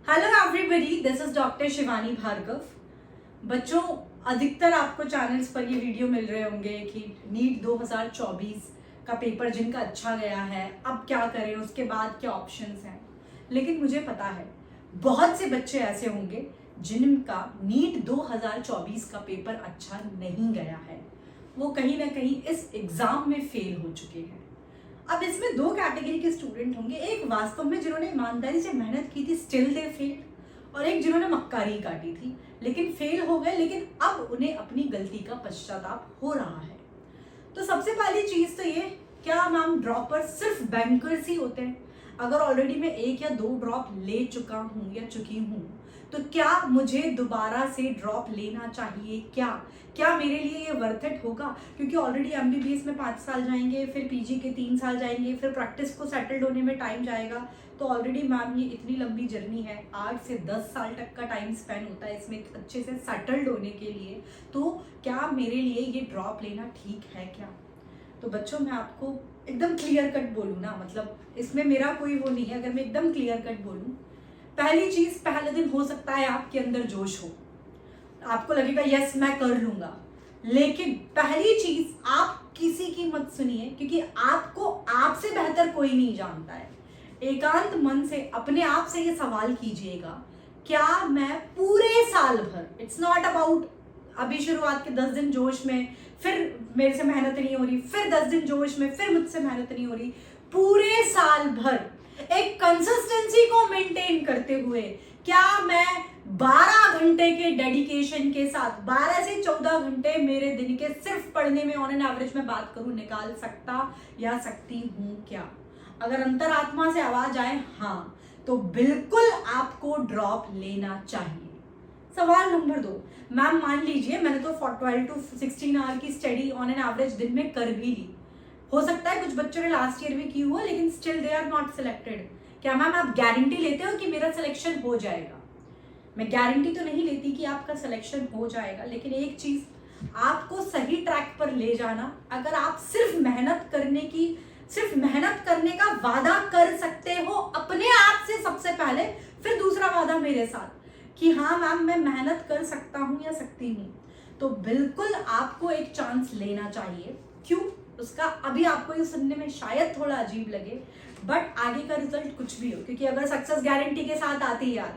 Hello everybody, this is doctor Shivani Bhargav. बच्चों, अधिकतर आपको चैनल्स पर ये वीडियो मिल रहे होंगे कि नीट 2024 का पेपर जिनका अच्छा गया है अब क्या करें, उसके बाद क्या ऑप्शंस हैं। लेकिन मुझे पता है बहुत से बच्चे ऐसे होंगे जिनका नीट 2024 का पेपर अच्छा नहीं गया है, वो कहीं ना कहीं इस एग्जाम में फेल हो चुके हैं। अब इसमें दो कैटेगरी के स्टूडेंट होंगे, एक वास्तव में जिन्होंने ईमानदारी से मेहनत की थी स्टिल दे फेल, और एक जिन्होंने मक्कारी काटी थी लेकिन फेल हो गए, लेकिन अब उन्हें अपनी गलती का पश्चाताप हो रहा है। तो सबसे पहली चीज तो ये, क्या मैम ड्रॉपर सिर्फ बैंकर्स ही होते हैं? अगर ऑलरेडी मैं 1 या 2 ड्रॉप ले चुका हूं या चुकी हूं तो क्या मुझे दोबारा से ड्रॉप लेना चाहिए? क्या मेरे लिए ये वर्थ इट होगा? क्योंकि ऑलरेडी एमबीबीएस में 5 साल जाएंगे, फिर पीजी के 3 साल जाएंगे, फिर प्रैक्टिस को सेटल्ड होने में टाइम जाएगा। तो ऑलरेडी मैम ये इतनी लंबी जर्नी है, 8 से 10 साल तक का टाइम स्पेंड होता है इसमें अच्छे से सेटल्ड होने के लिए। तो क्या मेरे लिए ये ड्रॉप लेना ठीक है क्या? तो बच्चों, मैं आपको एकदम क्लियर कट बोलूँ ना, मतलब इसमें मेरा कोई वो नहीं है, अगर मैं एकदम क्लियर कट बोलूँ, पहली चीज, पहले दिन हो सकता है आपके अंदर जोश हो, आपको लगेगा यस मैं कर लूंगा, लेकिन पहली चीज आप किसी की मत सुनिए, क्योंकि आपको आपसे बेहतर कोई नहीं जानता है। एकांत मन से अपने आप से ये सवाल कीजिएगा, क्या मैं पूरे साल भर, इट्स नॉट अबाउट अभी शुरुआत के 10 दिन जोश में, फिर मेरे से मेहनत नहीं हो रही, फिर 10 दिन जोश में, फिर मुझसे मेहनत नहीं हो रही, पूरे साल भर एक कंसिस्टेंसी को मेंटेन करते हुए क्या मैं 12 घंटे के डेडिकेशन के साथ 12 से 14 घंटे मेरे दिन के सिर्फ पढ़ने में ऑन एन एवरेज में बात करूं निकाल सकता या सकती हूं क्या? अगर अंतरात्मा से आवाज आए हाँ, तो बिल्कुल आपको ड्रॉप लेना चाहिए। सवाल नंबर 2, मैम मान लीजिए मैंने तो 12 to 16 आवर की स्टडी ऑन एन एवरेज दिन में कर भी ली, हो सकता है कुछ बच्चों ने लास्ट ईयर भी की हुआ, लेकिन still they are not selected. क्या मैम आप गारंटी लेते हो कि मेरा सिलेक्शन हो जाएगा? मैं गारंटी तो नहीं लेती कि आपका सिलेक्शन हो जाएगा, लेकिन एक चीज, आपको सही ट्रैक पर ले जाना, अगर आप सिर्फ मेहनत करने का वादा कर सकते हो अपने आप से सबसे पहले, फिर दूसरा वादा मेरे साथ कि हाँ मैम मैं मेहनत कर सकता हूं या सकती हूँ, तो बिल्कुल आपको एक चांस लेना चाहिए। क्यों? उसका अभी आपको ये सुनने में शायद थोड़ा अजीब लगे, बट आगे का रिजल्ट कुछ भी हो, क्योंकि अगर सक्सेस गारंटी के साथ आती यार,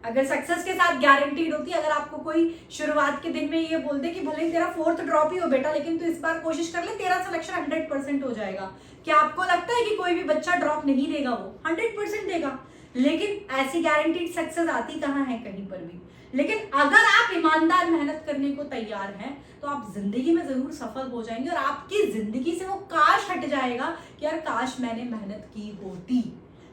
अगर सक्सेस के साथ गारंटीड होती, अगर आपको कोई शुरुआत के दिन में ये बोल दे कि भले ही तेरा 4th ड्रॉप ही हो बेटा, लेकिन तू इस बार कोशिश कर ले, तेरा सिलेक्शन 100% हो जाएगा, क्या आपको लगता है कि कोई भी बच्चा ड्रॉप नहीं देगा? वो 100% देगा। लेकिन ऐसी गारंटीड सक्सेस आती कहाँ है? कहीं पर भी। लेकिन अगर आप ईमानदार मेहनत करने को तैयार हैं तो आप जिंदगी में जरूर सफल हो जाएंगे, और आपकी जिंदगी से वो काश हट जाएगा कि यार काश मैंने मेहनत की होती।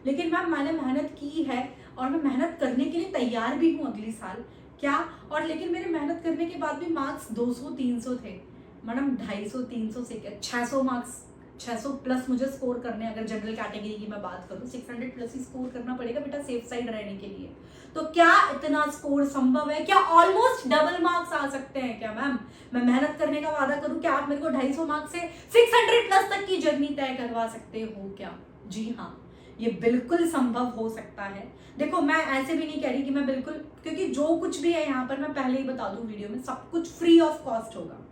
लेकिन मैम मैंने मेहनत की है और मैं मेहनत करने के लिए तैयार भी हूँ अगले साल, क्या? और लेकिन मेरे मेहनत करने के बाद भी मार्क्स 200-300 थे। मैडम 250-300 से क्या, 600 मार्क्स, 600 प्लस मुझे स्कोर करने, अगर जनरल कैटेगरी की मैं बात करूं 600 प्लस ही स्कोर करना पड़ेगा बेटा सेफ साइड रहने के लिए। तो क्या इतना स्कोर संभव है? क्या ऑलमोस्ट डबल मार्क्स आ सकते हैं क्या मैम? मैं मेहनत करने का वादा करूं, क्या आप मेरे को 250 मार्क्स से 600 प्लस तक की जर्नी तय करवा सकते हो क्या? जी हाँ, ये बिल्कुल संभव हो सकता है। देखो, मैं ऐसे भी नहीं कह रही कि मैं बिल्कुल, क्योंकि जो कुछ भी है यहाँ पर मैं पहले ही बता दूं वीडियो में, सब कुछ फ्री ऑफ कॉस्ट होगा।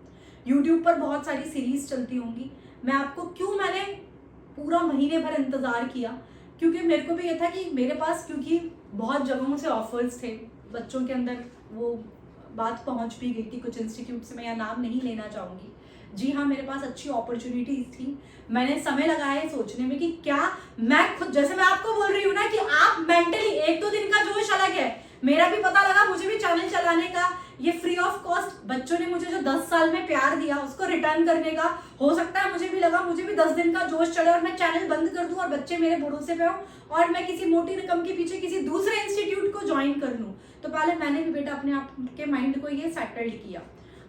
यूट्यूब पर बहुत सारी सीरीज चलती होंगी, मैं आपको मैंने पूरा महीने भर इंतजार किया, क्योंकि मेरे को भी ये था कि मेरे पास, क्योंकि बहुत जगहों से ऑफर्स थे, बच्चों के अंदर वो बात पहुंच भी गई थी कुछ इंस्टीट्यूट से, मैं यहाँ नाम नहीं लेना चाहूंगी। जी हाँ, मेरे पास अच्छी अपॉर्चुनिटीज थी। मैंने समय लगाया है सोचने में कि क्या मैं खुद, जैसे मैं आपको बोल रही हूँ ना कि आप मेंटली 1-2 दिन का जोश अलग है, मेरा भी पता लगा मुझे भी चैनल चलाने का, ये फ्री ऑफ कॉस्ट बच्चों ने मुझे जो 10 साल में प्यार दिया उसको रिटर्न करने का, हो सकता है मुझे भी लगा, मुझे भी 10 दिन का जोश चढ़े और मैं चैनल बंद कर दूं और बच्चे मेरे भरोसे पे हो और मैं किसी मोटी रकम के पीछे किसी दूसरे इंस्टीट्यूट को ज्वाइन कर लूं। तो पहले मैंने भी बेटा अपने आप के माइंड को ये सेटल्ड किया।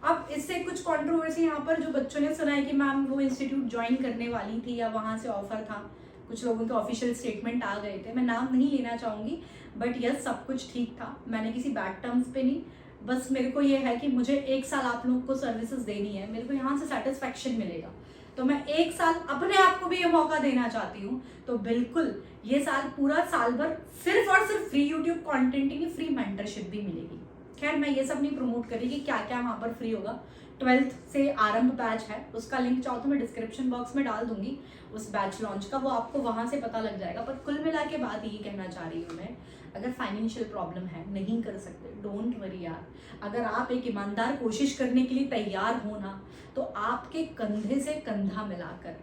अब इससे कुछ कंट्रोवर्सी यहाँ पर जो बच्चों ने सुना है कि मैम वो इंस्टीट्यूट ज्वाइन करने वाली थी या वहां से ऑफर था, कुछ लोगों के ऑफिशियल स्टेटमेंट आ गए थे, मैं नाम नहीं लेना चाहूंगी, बट यस सब कुछ ठीक था, मैंने किसी बैड टर्म्स पे नहीं, बस मेरे को ये है कि मुझे 1 साल आप लोगों को सर्विसेज देनी है, मेरे को यहाँ से सेटिस्फेक्शन मिलेगा। तो मैं एक साल अपने आप को भी ये मौका देना चाहती हूँ। तो बिल्कुल ये साल पूरा साल भर सिर्फ और सिर्फ फ्री यूट्यूब कंटेंट ही, फ्री मेंटरशिप भी मिलेगी। खैर मैं ये सब नहीं प्रमोट कर रही कि क्या क्या वहाँ पर फ्री होगा। 12th से आरंभ बैच है, उसका लिंक चाहो तो मैं डिस्क्रिप्शन बॉक्स में डाल दूंगी उस बैच लॉन्च का, वो आपको वहां से पता लग जाएगा। पर कुल मिला के बात यही कहना चाह रही हूँ मैं, अगर फाइनेंशियल प्रॉब्लम है, नहीं कर सकते, डोंट वरी यार। अगर आप एक ईमानदार कोशिश करने के लिए तैयार हो ना, तो आपके कंधे से कंधा मिलाकर,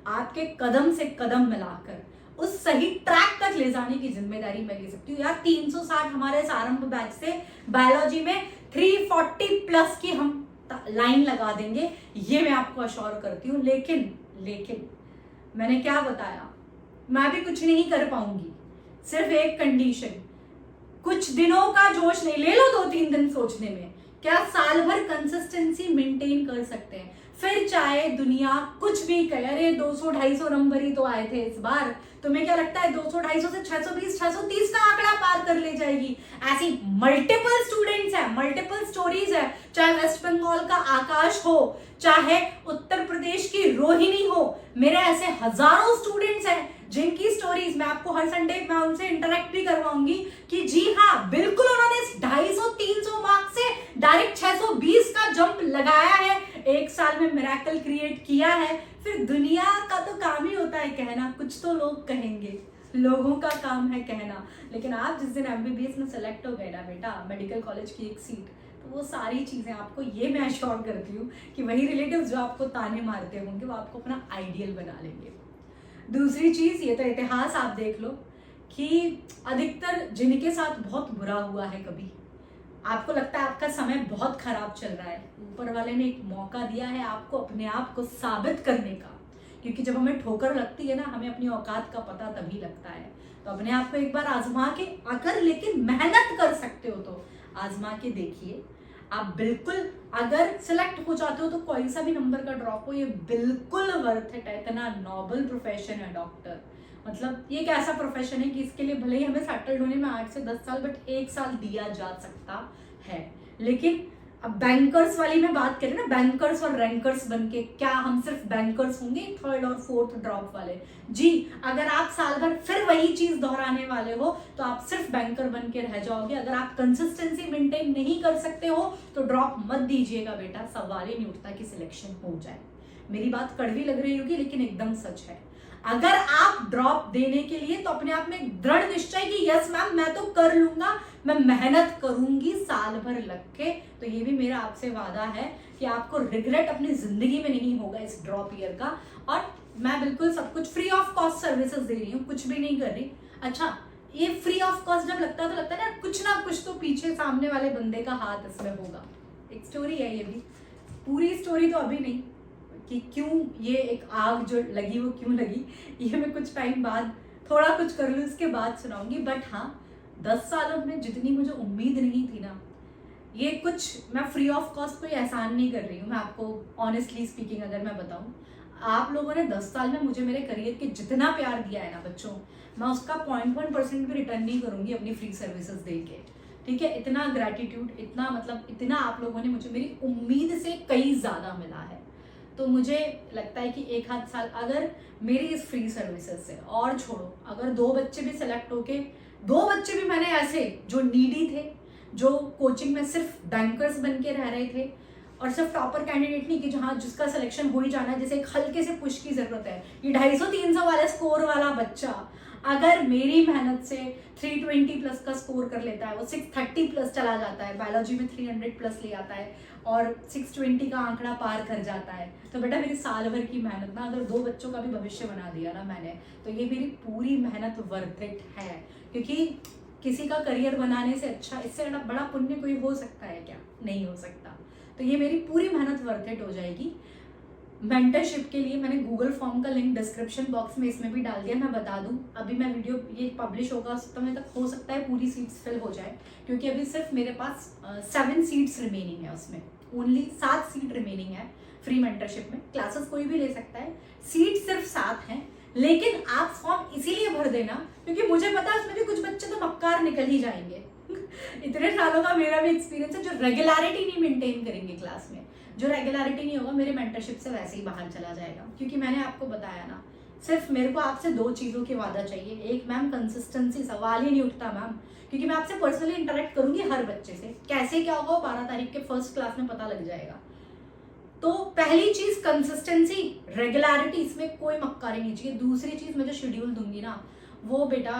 आपके कदम से कदम मिलाकर उस सही ट्रैक तक ले जाने की जिम्मेदारी मैं ले सकती हूँ यार। 360 हमारे इस आरंभ बैच से बायोलॉजी में 340 प्लस की हम लाइन लगा देंगे, ये मैं आपको अश्योर करती हूँ। लेकिन मैंने क्या बताया, मैं भी कुछ नहीं कर पाऊंगी, सिर्फ एक कंडीशन, कुछ दिनों का जोश नहीं, ले लो 2-3 दिन सोचने में, क्या साल भर कंसिस्टेंसी मेंटेन कर सकते हैं? फिर चाहे दुनिया कुछ भी कहे, अरे 200-250 नंबर ही तो आए थे इस बार, तुम्हें क्या लगता है 200-250 से 620-630 का आंकड़ा पार कर ले जाएगी? ऐसी मल्टीपल स्टूडेंट्स है, मल्टीपल स्टोरीज है, चाहे वेस्ट बंगाल का आकाश हो, चाहे उत्तर प्रदेश की रोहिणी हो, मेरे ऐसे हजारों स्टूडेंट्स हैं जिनकी स्टोरीज मैं आपको हर संडे मैं उनसे इंटरेक्ट भी करवाऊंगी कि जी हाँ बिल्कुल उन्होंने इस 250-300 मार्क्स से डायरेक्ट 620 का जंप लगाया है, एक साल में मिरेकल क्रिएट किया है। फिर दुनिया का तो काम ही होता है कहना, कुछ तो लोग कहेंगे, लोगों का काम है कहना। लेकिन आप जिस दिन MBBS में सेलेक्ट हो गए ना बेटा, मेडिकल कॉलेज की एक सीट, तो वो सारी चीजें आपको, ये मैं अश्योर करती हूँ कि वही रिलेटिव्स जो आपको ताने मारते होंगे वो आपको अपना आइडियल बना लेंगे। दूसरी चीज, ये तो इतिहास आप देख लो कि अधिकतर जिनके साथ बहुत बुरा हुआ है, कभी आपको लगता है आपका समय बहुत खराब चल रहा है, ऊपर वाले ने एक मौका दिया है आपको अपने आप को साबित करने का। क्योंकि जब हमें ठोकर लगती है ना, हमें अपनी औकात का पता तभी लगता है। तो अपने आप को एक बार आजमा के, अगर लेकिन मेहनत कर सकते हो तो आजमा के देखिए। आप बिल्कुल अगर सिलेक्ट हो जाते हो तो कोई सा भी नंबर का ड्रॉप हो, ये बिल्कुल वर्थ इट है। इतना नोबल प्रोफेशन है डॉक्टर, मतलब ये एक ऐसा प्रोफेशन है कि इसके लिए भले ही हमें सेटल्ड होने में 8 से 10 साल, बट 1 साल दिया जा सकता है। लेकिन अब बैंकर्स वाली में बात करें ना, बैंकर्स और रैंकर्स बनके, क्या हम सिर्फ बैंकर्स होंगे 3rd और 4th ड्रॉप वाले? जी, अगर आप साल भर फिर वही चीज दोहराने वाले हो तो आप सिर्फ बैंकर बन के रह जाओगे। अगर आप कंसिस्टेंसी मेंटेन नहीं कर सकते हो तो ड्रॉप मत दीजिएगा बेटा, सवाल ही नहीं उठता कि सिलेक्शन हो जाए। मेरी बात कड़वी लग रही होगी लेकिन एकदम सच है। अगर आप ड्रॉप देने के लिए तो अपने आप में एक दृढ़ निश्चय कि यस मैम मैं तो कर लूंगा, मैं मेहनत करूंगी साल भर लग के, तो ये भी मेरा आपसे वादा है कि आपको रिग्रेट अपनी जिंदगी में नहीं होगा इस ड्रॉप ईयर का। और मैं बिल्कुल सब कुछ फ्री ऑफ कॉस्ट सर्विसेज दे रही हूँ, कुछ भी नहीं कर रही। अच्छा, ये फ्री ऑफ कॉस्ट जब लगता है तो लगता है ना कुछ तो पीछे सामने वाले बंदे का हाथ इसमें होगा। एक स्टोरी है ये भी, पूरी स्टोरी तो अभी नहीं कि क्यों ये एक आग जो लगी वो क्यों लगी, ये मैं कुछ टाइम बाद थोड़ा कुछ कर लूँ इसके बाद सुनाऊंगी। बट हाँ, 10 सालों में जितनी मुझे उम्मीद नहीं थी ना, ये कुछ मैं फ्री ऑफ कॉस्ट कोई एहसान नहीं कर रही हूँ। मैं आपको ऑनेस्टली स्पीकिंग अगर मैं बताऊँ, आप लोगों ने 10 साल में मुझे मेरे करियर के जितना प्यार दिया है ना बच्चों, मैं उसका 0.1% भी रिटर्न नहीं करूँगी अपनी फ्री सर्विसेज दे के। ठीक है, इतना ग्रैटिट्यूड, इतना मतलब इतना आप लोगों ने मुझे मेरी उम्मीद से कई ज़्यादा मिला है। तो मुझे लगता है कि 1 आध साल अगर मेरी इस फ्री सर्विसेज से, और छोड़ो अगर 2 बच्चे भी सेलेक्ट होके, 2 बच्चे भी मैंने ऐसे जो नीडी थे, जो कोचिंग में सिर्फ बैंकर्स बन के रह रहे थे और सिर्फ टॉपर कैंडिडेट नहीं कि जहाँ जिसका सिलेक्शन हो ही जाना है, जैसे एक हल्के से पुश की जरूरत है, ये 250-300 वाले स्कोर वाला बच्चा अगर मेरी मेहनत से 320 प्लस का स्कोर कर लेता है, वो 630 प्लस चला जाता है, बायोलॉजी में 300 प्लस ले आता है और 620 का आंकड़ा पार कर जाता है, तो बेटा मेरी साल भर की मेहनत ना, अगर 2 बच्चों का भी भविष्य बना दिया ना मैंने, तो ये मेरी पूरी मेहनत वर्थ इट है। क्योंकि किसी का करियर बनाने से अच्छा, इससे बड़ा पुण्य कोई हो सकता है क्या? नहीं हो सकता। तो ये मेरी पूरी मेहनत वर्थ इट हो जाएगी। मेंटरशिप के लिए मैंने गूगल फॉर्म का लिंक डिस्क्रिप्शन बॉक्स में इसमें भी डाल दिया। मैं बता दूं, अभी मैं वीडियो ये पब्लिश होगा उस समय तक हो सकता है पूरी सीट्स फिल हो जाए, क्योंकि अभी सिर्फ मेरे पास 7 सीट्स रिमेनिंग है, उसमें ओनली 7 सीट रिमेनिंग है फ्री मेंटरशिप में। क्लासेस कोई भी ले सकता है, सीट सिर्फ 7 हैं। लेकिन आप फॉर्म इसीलिए भर देना क्योंकि मुझे पता है उसमें भी कुछ बच्चे तो मक्कार निकल ही जाएंगे इतने सालों का मेरा भी एक्सपीरियंस है, जो रेगुलरिटी नहीं मेंटेन करेंगे क्लास में, जो रेगुलरिटी नहीं होगा मेरे मेंटरशिप से वैसे ही बाहर चला जाएगा, क्योंकि मैंने आपको बताया ना, सिर्फ मेरे को आपसे 2 चीज़ों की वादा चाहिए। एक मैम कंसिस्टेंसी, सवाल ही नहीं उठता मैम, क्योंकि मैं आपसे पर्सनली इंटरेक्ट करूंगी हर बच्चे से, कैसे क्या होगा 12 तारीख के फर्स्ट क्लास में पता लग जाएगा। तो पहली चीज कंसिस्टेंसी, रेगुलरिटी, इसमें कोई मक्कारी नहीं चाहिए। दूसरी चीज मैं जो शेड्यूल दूंगी ना, वो बेटा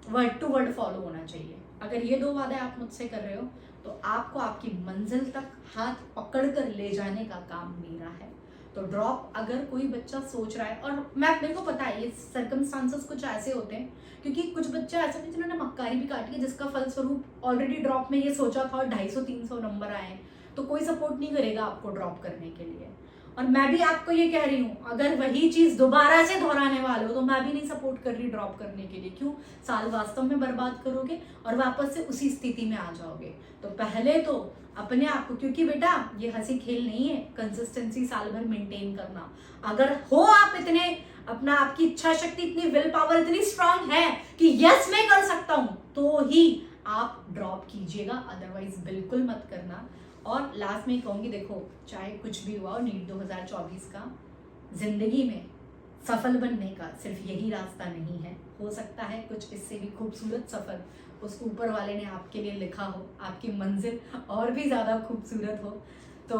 वर्ड टू वर्ड फॉलो होना चाहिए। अगर ये 2 वादे आप मुझसे कर रहे हो तो आपको आपकी मंजिल तक हाथ पकड़ कर ले जाने का काम मेरा है। तो ड्रॉप अगर कोई बच्चा सोच रहा है, और मेरे को पता है ये सर्कमस्टांसेस कुछ ऐसे होते हैं, क्योंकि कुछ बच्चे ऐसे हैं जिन्होंने मक्कारी भी काटी है, जिसका फलस्वरूप ऑलरेडी ड्रॉप में ये सोचा था और 250-300 नंबर आए, तो कोई सपोर्ट नहीं करेगा आपको ड्रॉप करने के लिए। और मैं भी आपको ये कह रही हूँ, अगर वही चीज दोबारा से दोहराने वाले हो तो मैं भी नहीं सपोर्ट कर रही ड्रॉप करने के लिए। क्यों? साल वास्तव में बर्बाद करोगे और वापस से उसी स्थिति में आ जाओगे। तो पहले तो अपने आप को, क्योंकि बेटा ये हंसी खेल नहीं है, कंसिस्टेंसी साल भर मेंटेन करना। अगर हो आप इतने, अपना आपकी इच्छा शक्ति इतनी, विल पावर इतनी स्ट्रांग है कि यस मैं कर सकता हूं, तो ही आप ड्रॉप कीजिएगा, अदरवाइज बिल्कुल मत करना। और लास्ट में कहूंगी, देखो चाहे कुछ भी हुआ, नीट 2024 का जिंदगी में सफल बनने का सिर्फ यही रास्ता नहीं है। हो सकता है कुछ इससे भी खूबसूरत सफर उस ऊपर वाले ने आपके लिए लिखा हो, आपकी मंजिल और भी ज़्यादा खूबसूरत हो। तो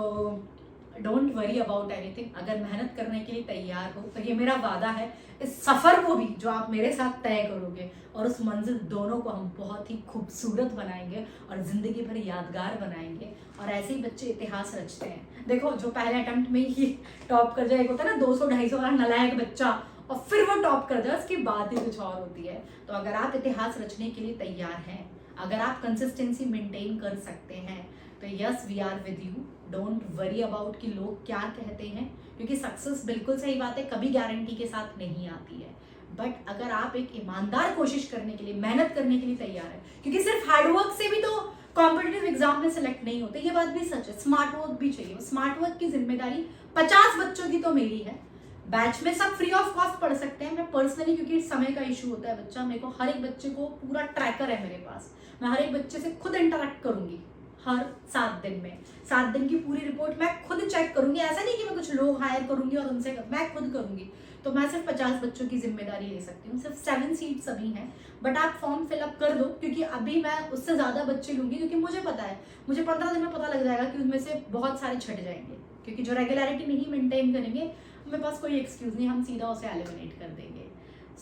डोंट वरी अबाउट एनीथिंग। अगर मेहनत करने के लिए तैयार हो तो ये मेरा वादा है, इस सफ़र को भी जो आप मेरे साथ तय करोगे और उस मंजिल, दोनों को हम बहुत ही खूबसूरत बनाएंगे और ज़िंदगी भर यादगार बनाएंगे। और ऐसे ही बच्चे इतिहास रचते हैं। देखो जो पहले अटेम्प्ट में ही टॉप कर जाए, होता है ना 200-250 वाला नलायक बच्चा, और फिर वो टॉप कर जाए, उसकी बात ही कुछ और होती है। तो अगर आप इतिहास रचने के लिए तैयार हैं, अगर आप कंसिस्टेंसी मेंटेन कर सकते हैं, तो yes we are with you. Don't worry about कि लोग क्या कहते हैं, क्योंकि सक्सेस, बिल्कुल सही बात है, कभी गारंटी के साथ नहीं आती है। बट अगर आप एक ईमानदार कोशिश करने के लिए, मेहनत करने के लिए तैयार है, क्योंकि सिर्फ हार्डवर्क से भी तो कॉम्पिटिटिव एग्जाम में सिलेक्ट नहीं होते, ये बात भी सच है। स्मार्ट वर्क भी चाहिए। स्मार्ट वर्क की जिम्मेदारी 50 बच्चों की तो मेरी है। बैच में सब फ्री ऑफ कॉस्ट पढ़ सकते हैं। मैं पर्सनली, क्योंकि समय का इशू होता है बच्चा, मेरे को हर एक बच्चे को पूरा ट्रैकर है मेरे पास, मैं हर एक बच्चे से खुद इंटरेक्ट करूंगी हर 7 दिन में। 7 दिन की पूरी रिपोर्ट मैं खुद चेक करूंगी। ऐसा नहीं कि मैं कुछ लोग हायर करूंगी और उनसे मैं खुद करूंगी। तो मैं सिर्फ 50 बच्चों की जिम्मेदारी ले सकती हूँ। सिर्फ 7 सीट्स अभी हैं, बट आप फॉर्म फिलअप कर दो, क्योंकि अभी मैं उससे ज़्यादा बच्चे लूंगी, क्योंकि मुझे पता है, मुझे 15 दिन में पता लग जाएगा कि उनमें से बहुत सारे छट जाएंगे, क्योंकि जो रेगुलरिटी नहीं मेंटेन करेंगे, मेरे पास कोई एक्सक्यूज़ नहीं, हम सीधा उसे एलिमिनेट कर देंगे।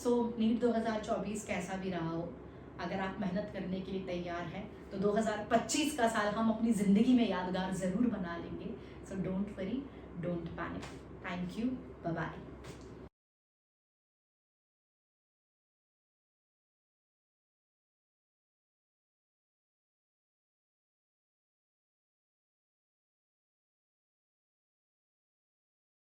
सो नीट 2024 कैसा भी रहा हो, अगर आप मेहनत करने के लिए तैयार हैं तो 2025 का साल हम अपनी ज़िंदगी में यादगार ज़रूर बना लेंगे। So don't worry, don't panic. Thank you, bye bye.